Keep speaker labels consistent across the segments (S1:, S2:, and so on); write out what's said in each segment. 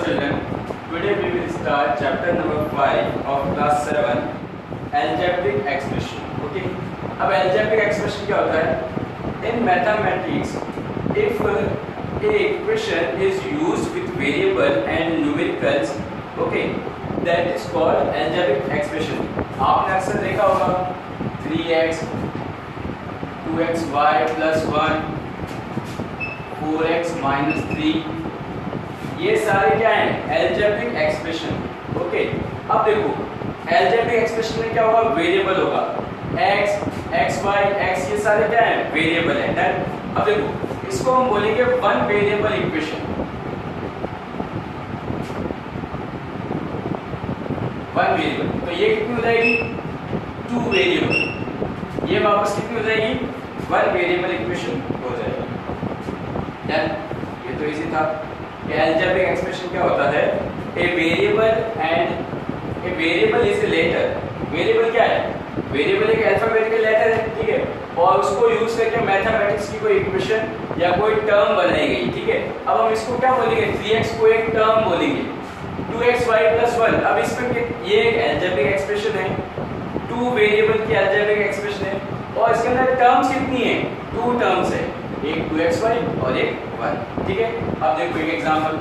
S1: children, today we will start chapter number 5 of class 7 algebraic expression. Okay, अब algebraic expression क्या होता है? In mathematics, if a equation is used with variable and numericals, okay, that is called algebraic expression. आपने अक्सर देखा होगा 3x 2xy plus 1 4x minus 3, ये सारे क्या हैं? Algebraic expression. ओके, अब देखो एल्जेब्रिक एक्सप्रेशन में क्या होगा? वेरिएबल होगा x, xy, x, ये सारे क्या हैं? वेरिएबल है. डन. अब देखो इसको हम बोलेंगे one variable equation. One variable, तो ये कितनी हो जाएगी? Two variable. ये वापस कितनी हो जाएगी? वन वेरिएबल इक्वेशन हो जाएगी. डन. ये तो इजी था. एल्जेब्रिक एक्सप्रेशन क्या होता है? A variable is a letter. Variable क्या है? वेरिएबल एक अल्फाबेटिकल लेटर है, ठीक है, और उसको यूज करके मैथमेटिक्स की कोई इक्वेशन या कोई टर्म बनाई गई, ठीक है. अब हम इसको क्या बोलेंगे? 3x को एक टर्म बोलेंगे, 2xy plus 1. अब इसमें ये एक एल्जेब्रिक एक्सप्रेशन है, टू वेरिएबल की एल्जेब्रिक एक्सप्रेशन है, और इसके अंदर टर्म्स कितनी है? टू टर्म्स है, एक 2xy और एक 1, ठीक है. अब देखो एक example,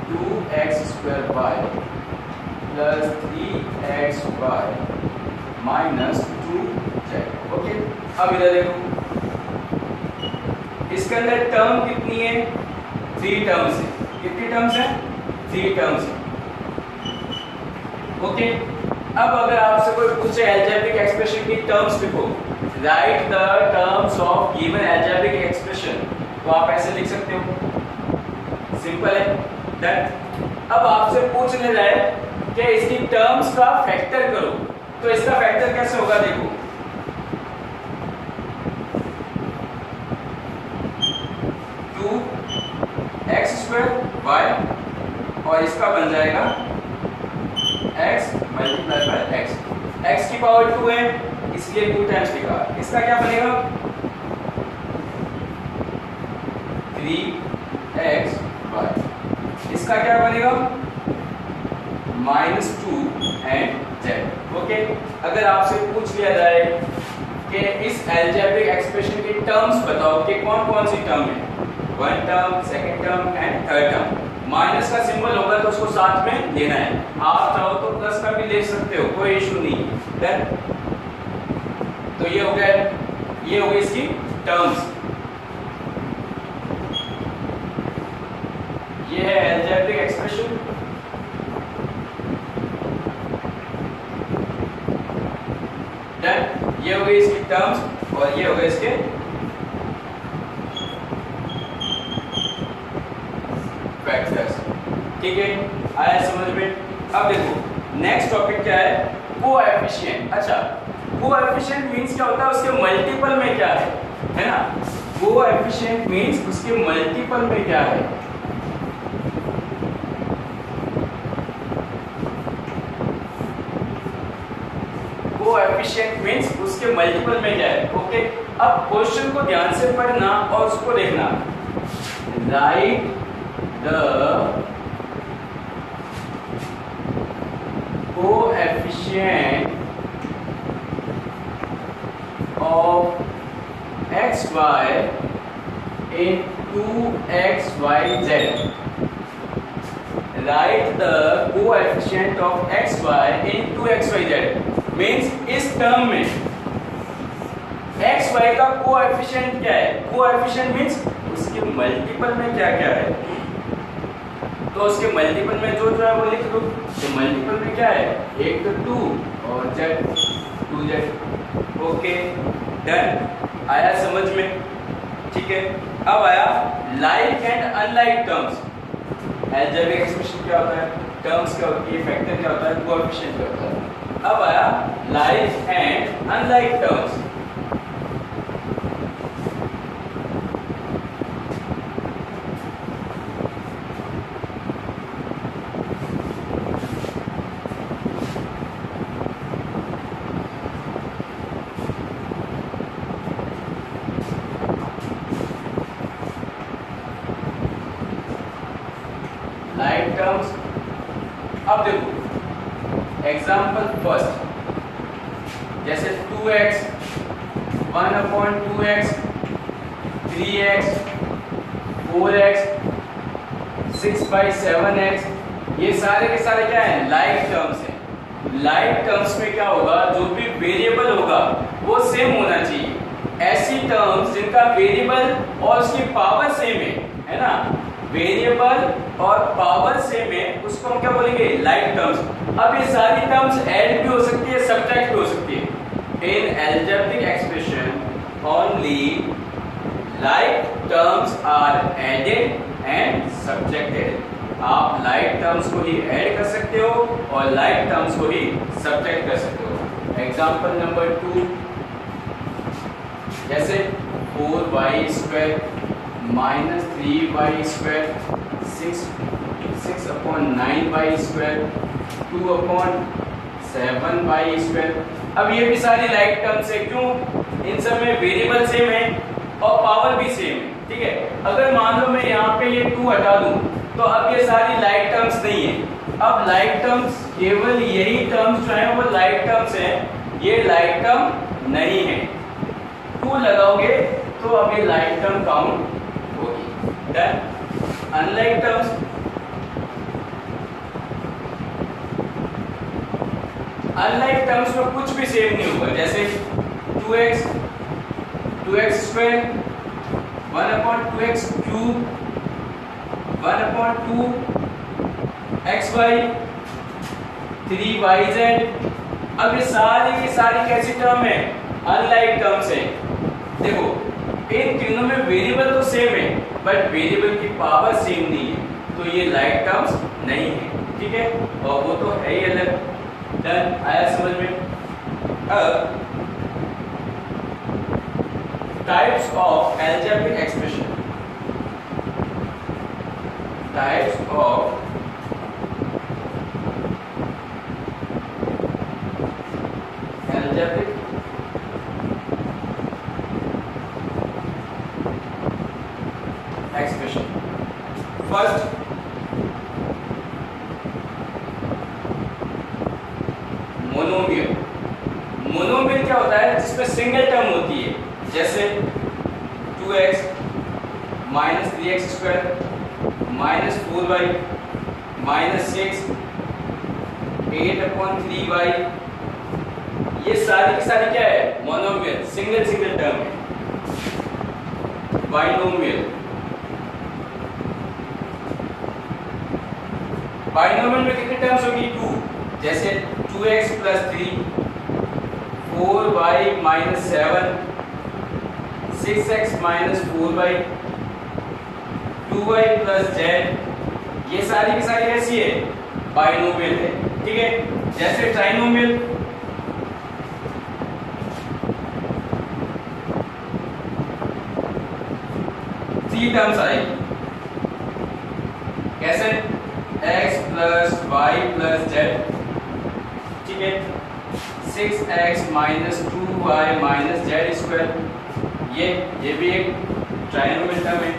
S1: 2x² plus 3xy minus 2z. Okay, अब इधर देखो इसके अंदर टर्म कितनी है? 3 टर्म्स है. कितनी टर्म्स है? 3 टर्म्स है. ओके, अब अगर आपसे कोई पूछे एल्जेब्रिक एक्सप्रेशन की टर्म्स लिखो, right the terms of given algebraic expression, तो आप ऐसे लिख सकते हो. सिंपल है. डन. अब आपसे पूछने जाए कि इसकी टर्म्स का फैक्टर करो, तो इसका फैक्टर कैसे होगा? देखो 2x² y और इसका बन जाएगा x multiply by x. x की पावर 2 है इसलिए 2 टाइम्स लिखा. इसका क्या बनेगा? 3xy. इसका क्या बनेगा? -2 एंड z. ओके, अगर आपसे पूछ लिया जाए कि इस एल्जेब्रिक एक्सप्रेशन की टर्म्स बताओ कि कौन कौन सी टर्म है, one term, second term and third term, minus का सिंबल होगा तो उसको साथ में लेना है. आप चाहो तो प्लस का भी ले सकते हो, कोई इशू नहीं. डन. तो ये हो गया, ये हो गई इसकी टर्म्स. ये है एल्जेब्रिक एक्सप्रेशन. डन. ये हो गई इसकी टर्म्स और ये हो गए इसके फैक्टर्स. ठीक है, आया समझ में? अब देखो नेक्स्ट टॉपिक क्या है? कोएफिशिएंट. अच्छा, कोएफिशिएंट मींस क्या होता है? उसके मल्टीपल में क्या है ना? कोएफिशिएंट मींस उसके मल्टीपल में क्या है. कोएफिशिएंट मींस उसके मल्टीपल में क्या है. ओके, अब क्वेश्चन को ध्यान से पढ़ना और उसको देखना. Right the coefficient of xy in 2xyz. Write the coefficient of xy in 2xyz. Means इस टर्म में xy का कोएफिशिएंट क्या है? कोएफिशिएंट मीन्स उसके मल्टीपल में क्या क्या है. तो उसके मल्टीपल में जो है वो लिख दो. तो मल्टीपल में क्या है? एक तो 2 और z, 2z. Okay, done. आया समझ में? ठीक है. अब आया like and unlike terms. Algebraic expression क्या होता है? टर्म्स क्या होती है? फैक्टर क्या होता है? कोएफिशिएंट क्या होता है? अब आया like and unlike terms. Like terms. अब देखो एग्जांपल फर्स्ट, जैसे 2x, 1/2x, 3x, 4x, 6/7x, ये सारे के सारे क्या है, लाइक टर्म्स हैं। लाइक टर्म्स में क्या होगा, जो भी वेरिएबल होगा वो सेम होना चाहिए। ऐसी टर्म्स जिनका वेरिएबल और उसकी पावर सेम है ना, वेरिएबल और पावर सेम है, उसको हम क्या बोलेंगे, लाइक टर्म्स। अब ये सारी टर्म्स ऐड भी हो सकती है, सब्ट्रैक्ट भी हो सकती है। In algebraic expression only like terms are added and subtracted. आप लाइक टर्म्स को ही ऐड कर सकते हो और लाइक टर्म्स को ही सब्ट्रैक्ट कर सकते हो। एग्जांपल नंबर 2, जैसे 4y² minus 3y², 6/9y², 2/7y²। अब ये भी सारी लाइक टर्म्स है, क्यों, इन सब में वेरिएबल सेम है और पावर भी सेम है, ठीक है। अगर मान लो मैं यहाँ पे ये 2 हटा दूं तो अब ये सारी लाइक टर्म्स नहीं है। अब लाइक टर्म्स केवल यही टर्म्स जो है वो लाइक टर्म्स है, ये लाइक टर्म नहीं है। 2 लगाओगे तो अब ये लाइक टर्म काउंट होगी। Done. Unlike terms, unlike terms में कुछ भी सेम नहीं होगा। जैसे 2x, 2x², 1/2x³, 1/2xy, 3yz। अब ये सारी की सारी कैसी टर्म है, अनलाइक टर्म्स है। देखो इन तीनों में वेरिएबल तो सेम है बट वेरिएबल की पावर सेम नहीं है, तो ये लाइक टर्म्स नहीं है, ठीक है, और वो तो है ही अलग। डन, आया समझ में। अब types of algebraic expression, types of algebraic expression. First, monomial. Monomial क्या होता है, जिसमें सिंगल टर्म होती है। जैसे 2x minus 3x² minus 4y minus 6 8/3y, ये सारी की सारी क्या है, मोनोमियल, सिंगल सिंगल टर्म है। बाइनोमियल, बाइनोमियल में कितनी टर्म्स होगी, 2। जैसे 2x + 3, 4y - 7, 6x - 4y, 2y + z, ये सारी की सारी ऐसी है, बाइनोमियल है, ठीक है। जैसे ट्राइनोमियल, थ्री टर्म्स आएगी। कैसे, x + y + z, ठीक है, 6x - 2y - z², ये भी एक ट्राइनोमियल टर्म है।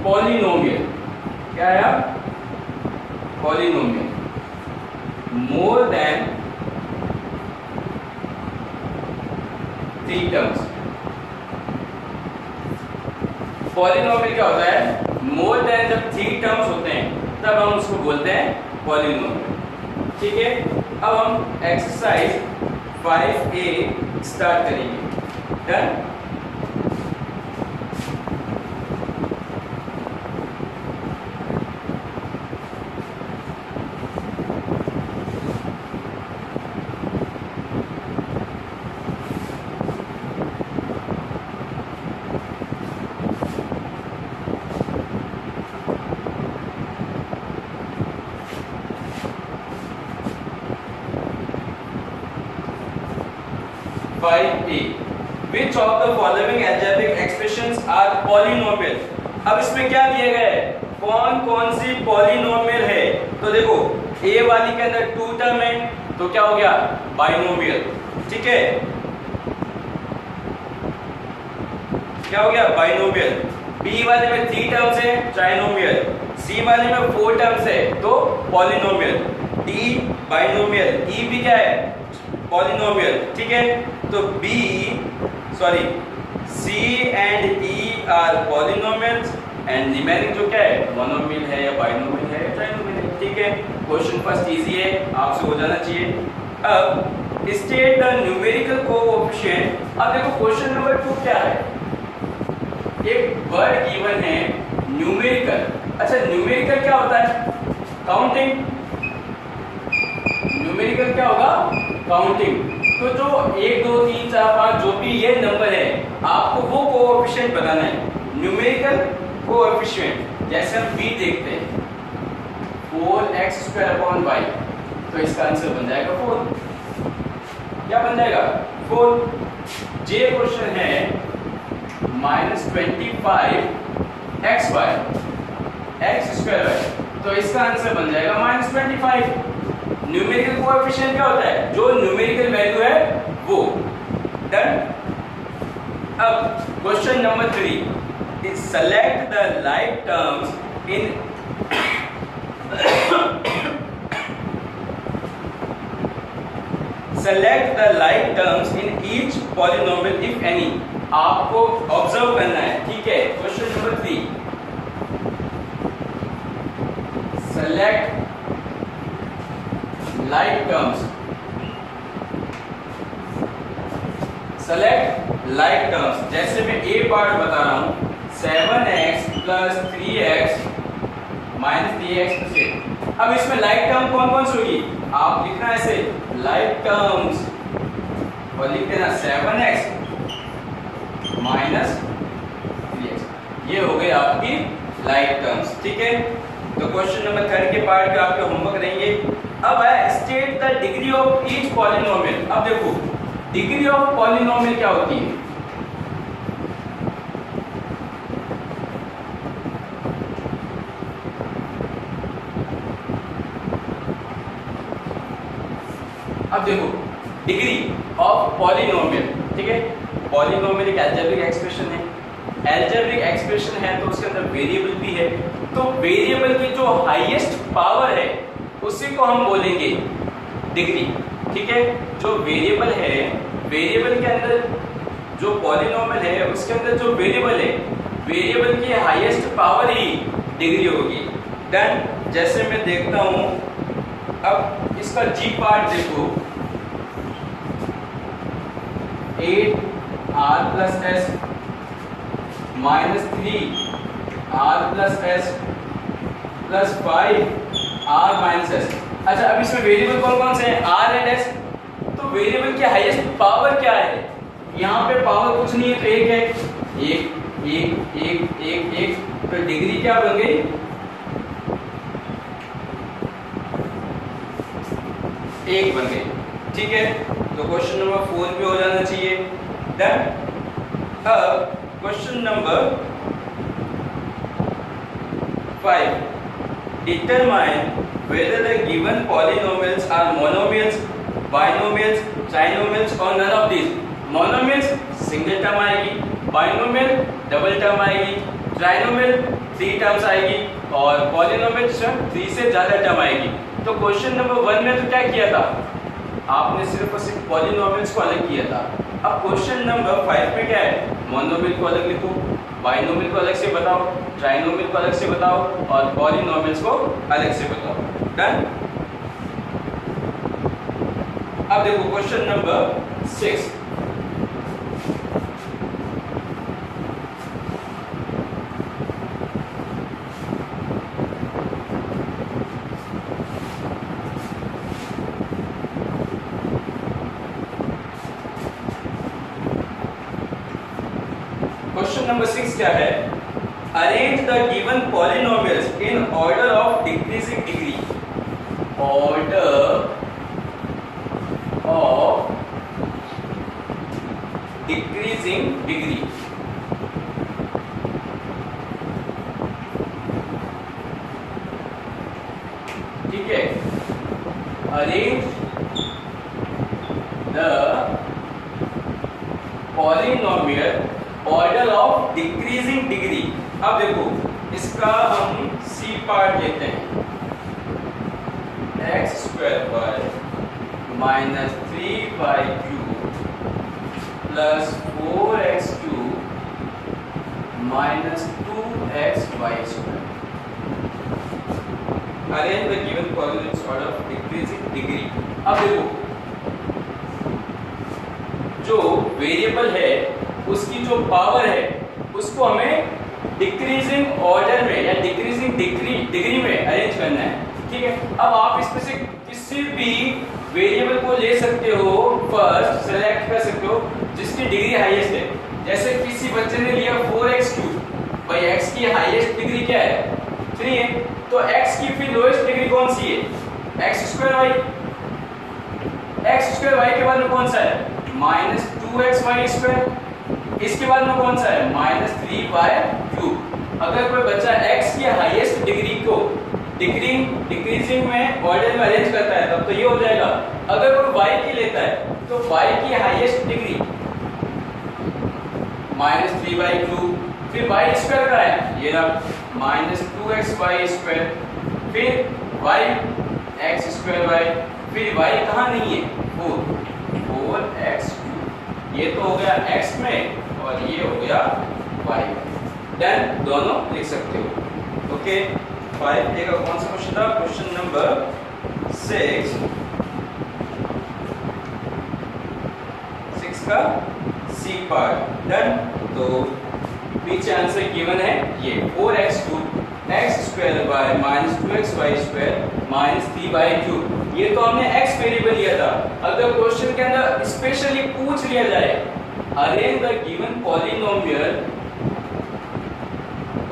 S1: पॉलिनोमियल, क्या है, polynomial, more than 3 terms. Polynomial क्या होता है, मोर देन जब 3 टर्म्स होते हैं तब हम उसको बोलते हैं पॉलिनोमियल, ठीक है। अब हम एक्सरसाइज 5A स्टार्ट करेंगे। Done. Which of the following algebraic expressions are polynomial? अब इसमें क्या दिए गए, कौन कौन सी पॉलिनोमियल है। तो देखो ए वाली के अंदर 2 टर्म है तो क्या हो गया, बाइनोमियल, ठीक है, क्या हो गया, बाइनोमियल। बी वाले में 3 टर्म्स है, ट्राइनोमियल। सी वाले में 4 टर्म्स है तो पॉलिनोमियल, डी बाइनोमियल, ई भी क्या है पॉलिनोमियल, ठीक है। तो C and E are polynomials and remaining जो क्या है मोनोमियल है या बाइनोमियल है या ट्राइनोमियल है, ठीक है। क्वेश्चन फर्स्ट इजी है, आपसे हो जाना चाहिए। अब स्टेट द न्यूमेरिकल कोएफिशिएंट। अब देखो क्वेश्चन नंबर 2 क्या है, एक वर्ड गिवन है न्यूमेरिकल। अच्छा न्यूमेरिकल क्या होता है, काउंटिंग। न्यूमेरिकल क्या होगा, काउंटिंग। तो जो 1 2 3 4 5 जो भी ये नंबर है आपको वो कोएफिशिएंट बताना है, न्यूमेरिकल कोएफिशिएंट। जैसे हम b देखते हैं 4x² y, तो इसका आंसर बन जाएगा 4। क्या बन जाएगा 4। जे क्वेश्चन है -25xy x²y, तो इसका आंसर बन जाएगा -25। न्यूमेरिकल कोएफिशिएंट क्या होता है, जो न्यूमेरिकल वैल्यू है वो। डन। अब question number 3 is select the like terms in select the like terms in each polynomial if any। आपको ऑब्जर्व करना है, ठीक है। Question number 3 select like terms, select like terms। जैसे मैं ए पार्ट बता रहा हूं 7x + 3x - 3x + 8। अब इसमें लाइक टर्म कौन कौन सी होगी, आप लिखना ऐसे लाइक टर्म्स और लिख देना 7x - 3x, ये हो गई आपकी लाइक टर्म्स, ठीक है। तो क्वेश्चन नंबर 3 के पार्ट पे आपके होमवर्क रहेंगे। अब है state the degree of each polynomial. अब देखो डिग्री ऑफ पॉलिनोमियल क्या होती है, अब देखो डिग्री ऑफ पॉलिनोमियल, ठीक है। पॉलिनोमियल एक अलजेब्रिक एक्सप्रेशन है, अलजेब्रिक एक्सप्रेशन है तो उसके अंदर वेरिएबल भी है, तो वेरिएबल की जो हाईएस्ट पावर है उसी को हम बोलेंगे डिग्री, ठीक है। जो वेरिएबल है, वेरिएबल के अंदर जो पॉलिनोमियल है उसके अंदर जो वेरिएबल है, वेरिएबल की हाईएस्ट पावर ही डिग्री होगी। डन। जैसे मैं देखता हूं, अब इसका जी पार्ट देखो 8r + s -3r + s + 5r - s। अच्छा अब इसमें वेरिएबल कौन कौन से हैं, r एंड s। तो वेरिएबल की हाईएस्ट पावर क्या है, यहाँ पे पावर कुछ नहीं है तो 1 है, 1 1 1 1 1, तो डिग्री क्या बन गई 1 बन गई, ठीक है। तो क्वेश्चन नंबर 4 पे हो जाना चाहिए। डन। अब question number 5 determine whether the given polynomials are monomials, binomials, trinomials or none of these। monomials single term आएगी, बाइनोमियल डबल टर्म आएगी, ट्राइनोमियल 3 टर्म्स आएगी और पॉलिनोमियल 3 से ज्यादा टर्म आएगी। तो क्वेश्चन नंबर 1 में तो क्या किया था, आपने सिर्फ और सिर्फ पॉलिनोमियल्स को अलग किया था। अब क्वेश्चन नंबर 5 में क्या है, मोनोमियल को अलग लिखो, बाइनोमियल को अलग से बताओ, ट्राइनोमियल को अलग से बताओ और पॉलिनोमियल्स को अलग से बताओ। डन। अब देखो क्वेश्चन नंबर 6 क्वेश्चन नंबर 6 क्या है, arrange the given polynomials in order of decreasing degree. Order of decreasing degree, ठीक है। Arrange the polynomial order of decreasing degree. अब देखो इसका हम सी पार्ट लेते हैं, X square Y minus 3y cube plus 4x cube minus 2xy square. Arrange the given coordinates order of decreasing degree. अब देखो, जो वेरिएबल है उसकी जो पावर है उसको हमें डिक्रीजिंग ऑर्डर में या डिक्रीजिंग डिग्री में अरेंज करना है, ठीक है। अब आप इसमें से किसी भी वेरिएबल को ले सकते हो, फर्स्ट सेलेक्ट कर सकते हो जिसकी डिग्री हाईएस्ट है। जैसे किसी बच्चे ने लिया 4x क्यूब, भाई x की हाईएस्ट डिग्री क्या है, 3 है, तो x की फिर लोएस्ट डिग्री कौन सी है, x square y। x square y के बाद में कौन सा है, माइनस 2xy स्क्वायर। इसके बाद में कौन सा है, माइनस 3y क्यूब। अगर कोई बच्चा x की हाईएस्ट डिग्री को डिक्रीजिंग में ऑर्डर में अरेंज करता है तब तो ये हो जाएगा। अगर कोई y की लेता है तो y की highest degree minus 3y cube, फिर y स्क्वायर का है ये रहा माइनस 2xy स्क्वायर, फिर y x स्क्वायर y, फिर y कहाँ नहीं है, 4x क्यूब। ये तो हो गया x में और ये हो गया y में। डन, दोनों लिख सकते हो। ओके, 5 का कौन सा क्वेश्चन था, क्वेश्चन नंबर 6 का सी पार्ट। डन, तो पीछे आंसर गिवन है ये 4x cube x square by minus 2xy square minus 3y cube. ये तो हमने x वेरिएबल लिया था। अगर क्वेश्चन के अंदर स्पेशली पूछ लिया जाए arrange the given polynomial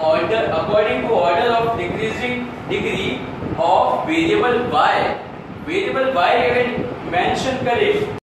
S1: order according to order of decreasing degree of variable y, variable y अगर मेंशन करे